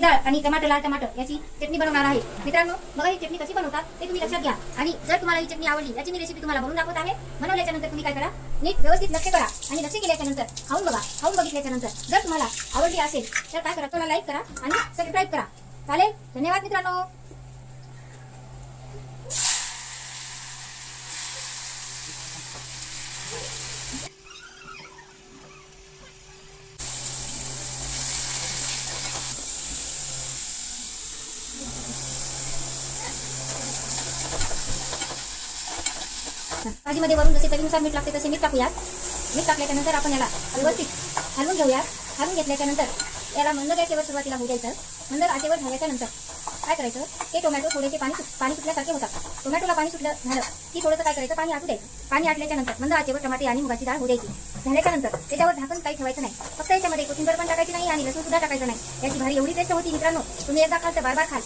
डाळ आणि टमाटर लाल टमाटर याची चटणी बनवणार आहे मित्रांनो. बघा ही चटणी कशी बनवतात ते तुम्ही लक्षात घ्या. आणि जर तुम्हाला ही चटणी आवडली याची मी रेसिपी तुम्हाला बनवून दाखवत आहे. बनवल्याच्या नंतर तुम्ही काय करा, नीट व्यवस्थित लक्ष करा आणि लक्ष केल्याच्या नंतर खाऊन बघा. खाऊन बघितल्याच्या नंतर जर तुम्हाला आवडली असेल तर काय करा, तुम्हाला लाईक करा आणि सबस्क्राईब करा. चालेल, धन्यवाद मित्रांनो. भाजीमध्ये वरून जसे चवीनुसार मीठ लागते तसे मीठ टाकूयात. मीठ टाकल्याच्या नंतर आपण याला व्यवस्थित हलवून घेऊयात. हलवून घेतल्याच्या नंतर याला मंद गॅसवर सुरुवातीला होऊ द्यायचं. मंद आचेवर झाल्याच्या नंतर काय करायचं, ते टोमॅटो थोडेसे पाणी सुटल्यासारखे होतात. टोमॅटोला पाणी सुटलं झालं की थोडंसं काय करायचं, पाणी आटू द्यायचं. पाणी आटल्याच्या नंतर मंद आचेवर टमाटे आणि मुगाची डाळ होऊ द्यायची. झाल्याच्या नंतर त्याच्यावर झाकण काही ठेवायचं नाही. फक्त याच्यामध्ये कोथिंबीर पण टाकायची नाही आणि लसूण सुद्धा टाकायचं नाही. याची भारी एवढी टेस्ट होती मित्रांनो, तुम्ही एकदा खाल तर बार बार खाल.